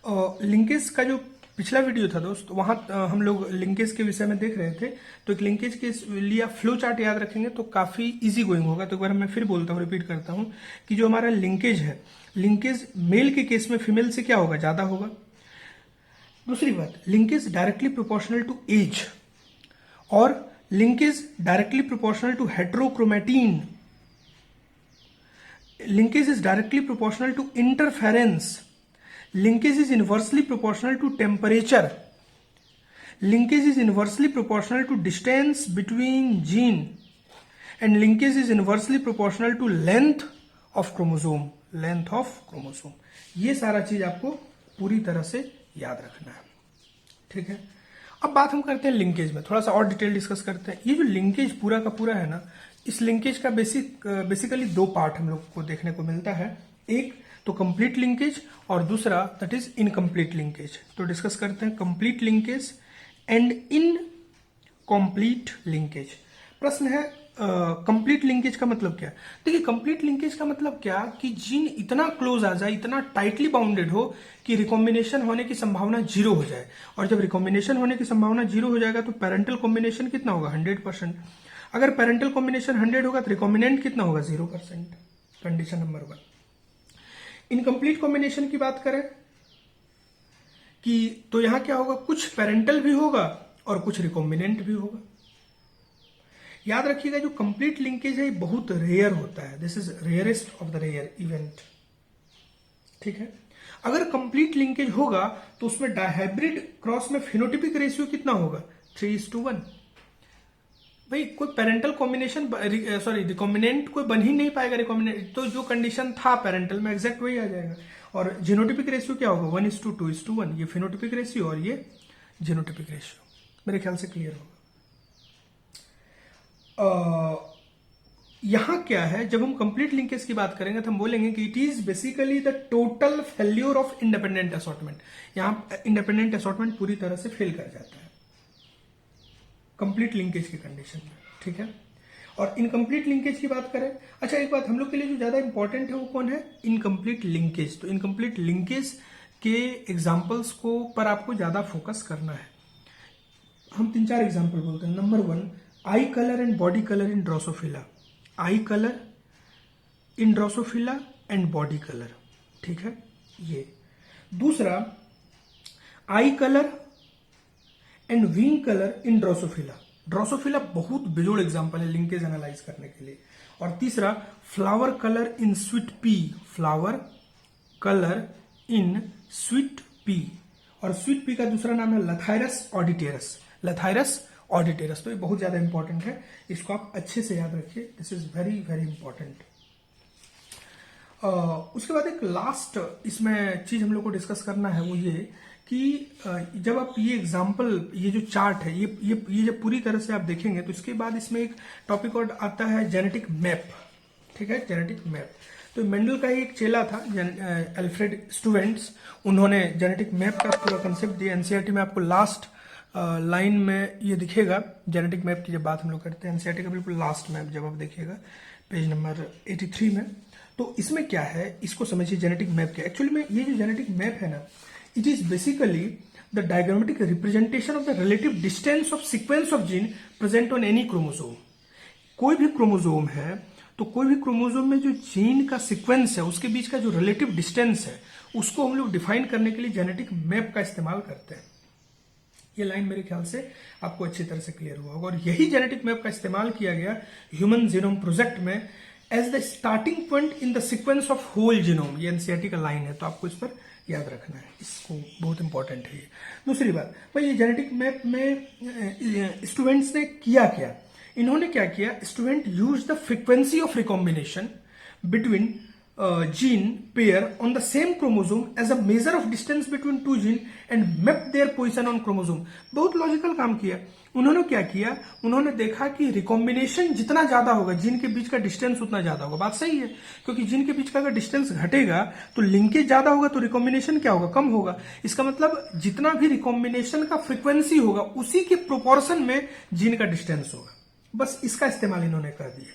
Linkage का जो पिछला वीडियो था दोस्त, वहां हम लोग लिंकेज के विषय में देख रहे थे। तो एक लिंकेज के लिए आप फ्लो चार्ट याद रखेंगे तो काफी इजी गोइंग होगा। तो एक बार मैं फिर बोलता हूँ, रिपीट करता हूँ कि जो हमारा लिंकेज है, लिंकेज मेल के केस में फीमेल से क्या होगा, ज्यादा होगा। दूसरी बात, linkage directly proportional to age, और linkage directly proportional to heterochromatin, linkage is directly proportional to interference, linkage is inversely proportional to temperature, linkage is inversely proportional to distance between gene, and linkage is inversely proportional to length of chromosome, length of chromosome। ये सारा चीज आपको पूरी तरह से याद रखना है, ठीक है। अब बात हम करते हैं लिंकेज में, थोड़ा सा और डिटेल डिस्कस करते हैं। ये जो लिंकेज पूरा का पूरा है ना, इस लिंकेज का बेसिकली दो पार्ट हम लोग को देखने को मिलता है। एक तो कंप्लीट लिंकेज और दूसरा दैट इज इनकम्प्लीट लिंकेज। तो डिस्कस करते हैं complete linkage and incomplete linkage. प्रश्न है कंप्लीट लिंकेज का मतलब क्या? देखिए, कंप्लीट लिंकेज का मतलब क्या कि जीन इतना क्लोज आ जाए, इतना टाइटली बाउंडेड हो कि रिकॉम्बिनेशन होने की संभावना जीरो हो जाए। और जब रिकॉम्बिनेशन होने की संभावना जीरो हो जाएगा तो पेरेंटल कॉम्बिनेशन कितना होगा, 100%। अगर पेरेंटल कॉम्बिनेशन 100 होगा तो रिकॉम्बिनेंट कितना होगा, 0%। Condition number 1। इनकम्प्लीट कॉम्बिनेशन की बात करें कि तो यहां क्या होगा, कुछ पेरेंटल भी होगा और कुछ रिकॉम्बिनेंट भी होगा। याद रखिएगा, जो कंप्लीट लिंकेज है ये बहुत रेयर होता है, this is rarest of the rare event, ठीक है। अगर कंप्लीट लिंकेज होगा तो उसमें डायहाइब्रिड क्रॉस में फिनोटिपिक रेशियो कितना होगा, 3:1। भाई कोई पेरेंटल कॉम्बिनेशन रिकॉम्बिनेंट कोई बन ही नहीं पाएगा रिकॉम्बिनेंट, तो जो कंडीशन था पेरेंटल में एग्जैक्ट वही आ जाएगा। और जीनोटिपिक रेशियो क्या होगा, 1:2:1। ये फिनोटिपिक रेशियो और ये जीनोटिपिक रेशियो, मेरे ख्याल से क्लियर होगा। यहां क्या है, जब हम कंप्लीट लिंकेज की बात करेंगे तो हम बोलेंगे कि it is basically the total failure of independent assortment. यहां इंडिपेंडेंट असॉर्टमेंट पूरी तरह से फेल कर जाता है कंप्लीट लिंकेज की कंडीशन में, ठीक है। और इनकम्प्लीट लिंकेज की बात करें, अच्छा एक बात हम लोग के लिए जो ज्यादा इंपॉर्टेंट है वो कौन है, इनकम्प्लीट लिंकेज। तो इनकम्प्लीट लिंकेज के एग्जाम्पल्स को पर आपको ज्यादा फोकस करना है। हम 3-4 एग्जाम्पल बोलते हैं। Number 1, I colour and body colour in Drosophila. I colour in Drosophila and body colour, ठीक है ये। दूसरा, आई colour and wing colour in Drosophila. Drosophila बहुत बेजोड़ एग्जांपल है लिंकेज एनालाइज करने के लिए। और तीसरा, flower colour in sweet pea. Flower colour in sweet pea, और स्वीट पी का दूसरा नाम है लथाइरस ऑडिटेरस। लथाइरस ऑडिटेरस, तो ये बहुत ज्यादा इंपॉर्टेंट है, इसको आप अच्छे से याद रखिए, this is very very important. उसके बाद एक लास्ट इसमें चीज हम लोग को डिस्कस करना है, वो ये कि जब आप ये एग्जाम्पल, ये जो चार्ट है, ये जब पूरी तरह से आप देखेंगे तो इसके बाद इसमें एक टॉपिक और आता है जेनेटिक मैप, ठीक है, जेनेटिक मैप। तो मेंडल का ही एक चेला था अल्फ्रेड स्टूवेंट्स, उन्होंने जेनेटिक मैप का पूरा कंसेप्ट दिया। एनसीईआरटी में आपको लास्ट लाइन में ये दिखेगा जेनेटिक मैप की जब बात हम लोग करते हैं। एनसीईआरटी का बिल्कुल लास्ट मैप जब आप देखिएगा पेज नंबर 83 में, तो इसमें क्या है इसको समझिए। जेनेटिक मैप क्या एक्चुअली में, ये जो जेनेटिक मैप है ना, it is basically the diagrammatic representation of the relative distance of sequence of gene present on any chromosome। कोई भी क्रोमोसोम है तो कोई भी क्रोमोसोम में जो जीन का सीक्वेंस है उसके बीच का जो रिलेटिव डिस्टेंस है उसको हम लोग डिफाइन करने के लिए जेनेटिक मैप का इस्तेमाल करते हैं। ये लाइन मेरे ख्याल से आपको अच्छी तरह से क्लियर हुआ होगा। और यही जेनेटिक मैप का इस्तेमाल किया गया ह्यूमन जीनोम प्रोजेक्ट में as the starting point in the sequence of whole genome. ये एनसीईआरटी का लाइन है, तो आपको इस पर याद रखना है, इसको बहुत इंपॉर्टेंट है ये। दूसरी बात भाई, ये जेनेटिक मैप में स्टूडेंट्स ने किया क्या, इन्होंने क्या किया, student use the frequency of recombination between gene pair on the same chromosome as a measure of distance between two gene and map their position on chromosome. बहुत लॉजिकल काम किया उन्होंने। क्या किया, उन्होंने देखा कि रिकॉम्बिनेशन जितना ज्यादा होगा जीन के बीच का डिस्टेंस उतना ज्यादा होगा। बात सही है, क्योंकि जीन के बीच का अगर डिस्टेंस घटेगा तो लिंकेज ज्यादा होगा तो रिकॉम्बिनेशन क्या होगा, कम होगा। इसका मतलब जितना भी रिकॉम्बिनेशन का फ्रीक्वेंसी होगा उसी के प्रोपोर्शन में जीन का डिस्टेंस होगा। बस इसका इस्तेमाल इन्होंने कर दिया,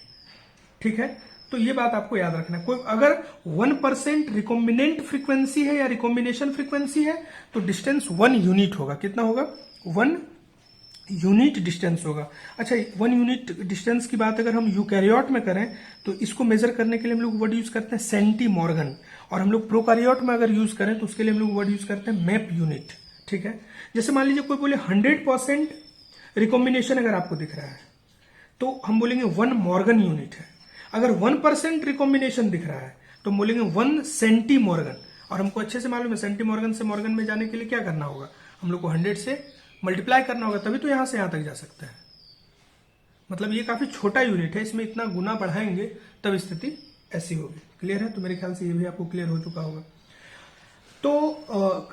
ठीक है। तो ये बात आपको याद रखना है। कोई अगर 1% रिकॉम्बिनेंट फ्रीक्वेंसी है या रिकॉम्बिनेशन फ्रीक्वेंसी है तो डिस्टेंस 1 यूनिट होगा। कितना होगा? 1 यूनिट डिस्टेंस होगा। अच्छा, 1 यूनिट डिस्टेंस की बात अगर हम यूकैरियोट में करें तो इसको मेजर करने के लिए हम लोग वर्ड यूज करते हैं सेंटीमॉर्गन, और हम लोग प्रोकैरियोट में अगर यूज करें तो उसके लिए हम लोग वर्ड यूज करते हैं मैप यूनिट। ठीक है, जैसे मान लीजिए कोई बोले 100% रिकॉम्बिनेशन अगर आपको दिख रहा है तो हम बोलेंगे 1 मॉर्गन यूनिट है। अगर 1% रिकॉम्बिनेशन दिख रहा है तो हम बोलेंगे 1 सेंटीमॉर्गन। और हमको अच्छे से मालूम है सेंटीमॉर्गन से मॉर्गन में जाने के लिए क्या करना होगा, हम लोग को 100 से मल्टीप्लाई करना होगा, तभी तो यहां से यहां तक जा सकता है। मतलब ये काफी छोटा यूनिट है, इसमें इतना गुना बढ़ाएंगे तब स्थिति ऐसी होगी। क्लियर है? तो मेरे ख्याल से ये भी आपको क्लियर हो चुका होगा। तो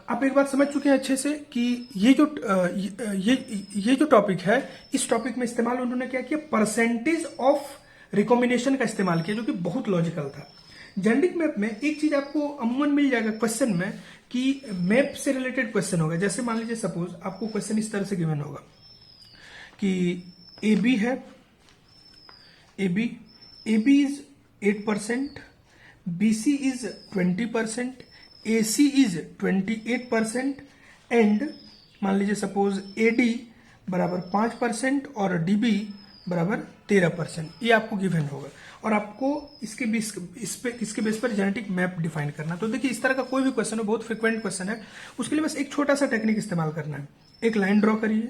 आप एक बात समझ चुके हैं अच्छे से कि ये जो टॉपिक है, इस टॉपिक में इस्तेमाल उन्होंने क्या किया, परसेंटेज ऑफ रिकॉम्बिनेशन का इस्तेमाल किया, जो कि बहुत लॉजिकल था। जेनेटिक मैप में एक चीज आपको अमूमन मिल जाएगा क्वेश्चन में कि मैप से रिलेटेड क्वेश्चन होगा। जैसे मान लीजिए सपोज आपको क्वेश्चन इस तरह से गिवन होगा कि ए बी है, A B is 8%, B C is 20%, A C is 28% and मान लीजिए सपोज ए डी बराबर 5% और डी बी बराबर 13%। ये आपको गिवन होगा और आपको इसके बेस पर जेनेटिक मैप डिफाइन करना। तो देखिए, इस तरह का कोई भी क्वेश्चन है, बहुत फ्रिक्वेंट क्वेश्चन है, उसके लिए बस एक छोटा सा टेक्निक इस्तेमाल करना है। एक लाइन ड्रॉ करिए,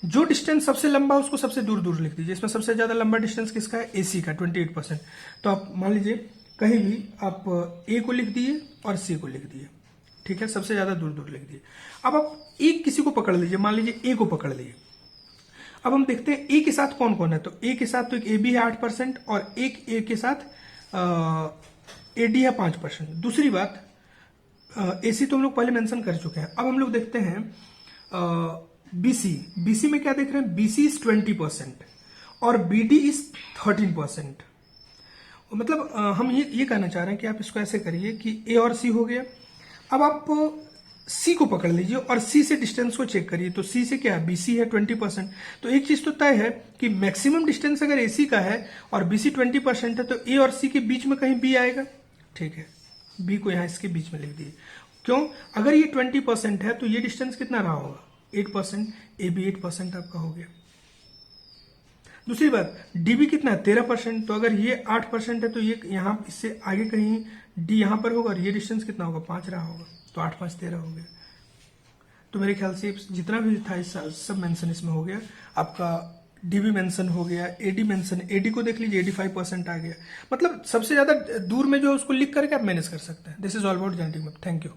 जो डिस्टेंस सबसे लंबा उसको सबसे दूर दूर लिख दीजिए। इसमें सबसे ज्यादा लंबा डिस्टेंस किसका है? एसी का, 28%। तो आप मान लीजिए कहीं भी आप ए को लिख दिए और सी को लिख दिए। ठीक है, सबसे ज्यादा दूर दूर लिख दिए। अब आप एक किसी को पकड़ लीजिए, मान लीजिए ए को पकड़ लिए। अब हम देखते हैं ए के साथ कौन कौन है। तो ए के साथ तो एक ए बी है 8% और एक ए के साथ ए डी है 5%। दूसरी बात, ए सी तो हम लोग पहले मेंशन कर चुके हैं। अब हम लोग देखते हैं बीसी। बीसी में क्या देख रहे हैं? बीसी इज 20% और बीडी इज 13%। मतलब हम ये कहना चाह रहे हैं कि आप इसको ऐसे करिए कि ए और सी हो गया। अब आप सी को पकड़ लीजिए और सी से डिस्टेंस को चेक करिए। तो सी से क्या है? बीसी है 20%। तो एक चीज तो तय है कि मैक्सिमम डिस्टेंस अगर एसी का है और बीसी 20% है तो ए और सी के बीच में कहीं बी आएगा। ठीक है, बी को यहां इसके बीच में लिख दिए। क्यों? अगर ये 20% है तो ये डिस्टेंस कितना रहा होगा? 8%। ए बी 8% आपका हो गया। दूसरी बात, डीबी कितना है? 13%। तो अगर ये 8% है तो ये यहां इससे आगे कहीं डी यहां पर होगा और ये डिस्टेंस कितना होगा? 5 रहा होगा। तो 8 5 13 हो गया। तो मेरे ख्याल से जितना भी था सब मेंशन इसमें हो गया। आपका डीबी मेंशन हो गया, एडी मेंशन, एडी को देख लीजिए 85% आ गया। मतलब सबसे ज्यादा दूर में जो है उसको लिख करके आप मैनेज कर सकते हैं। This is all about genetic map. Thank you.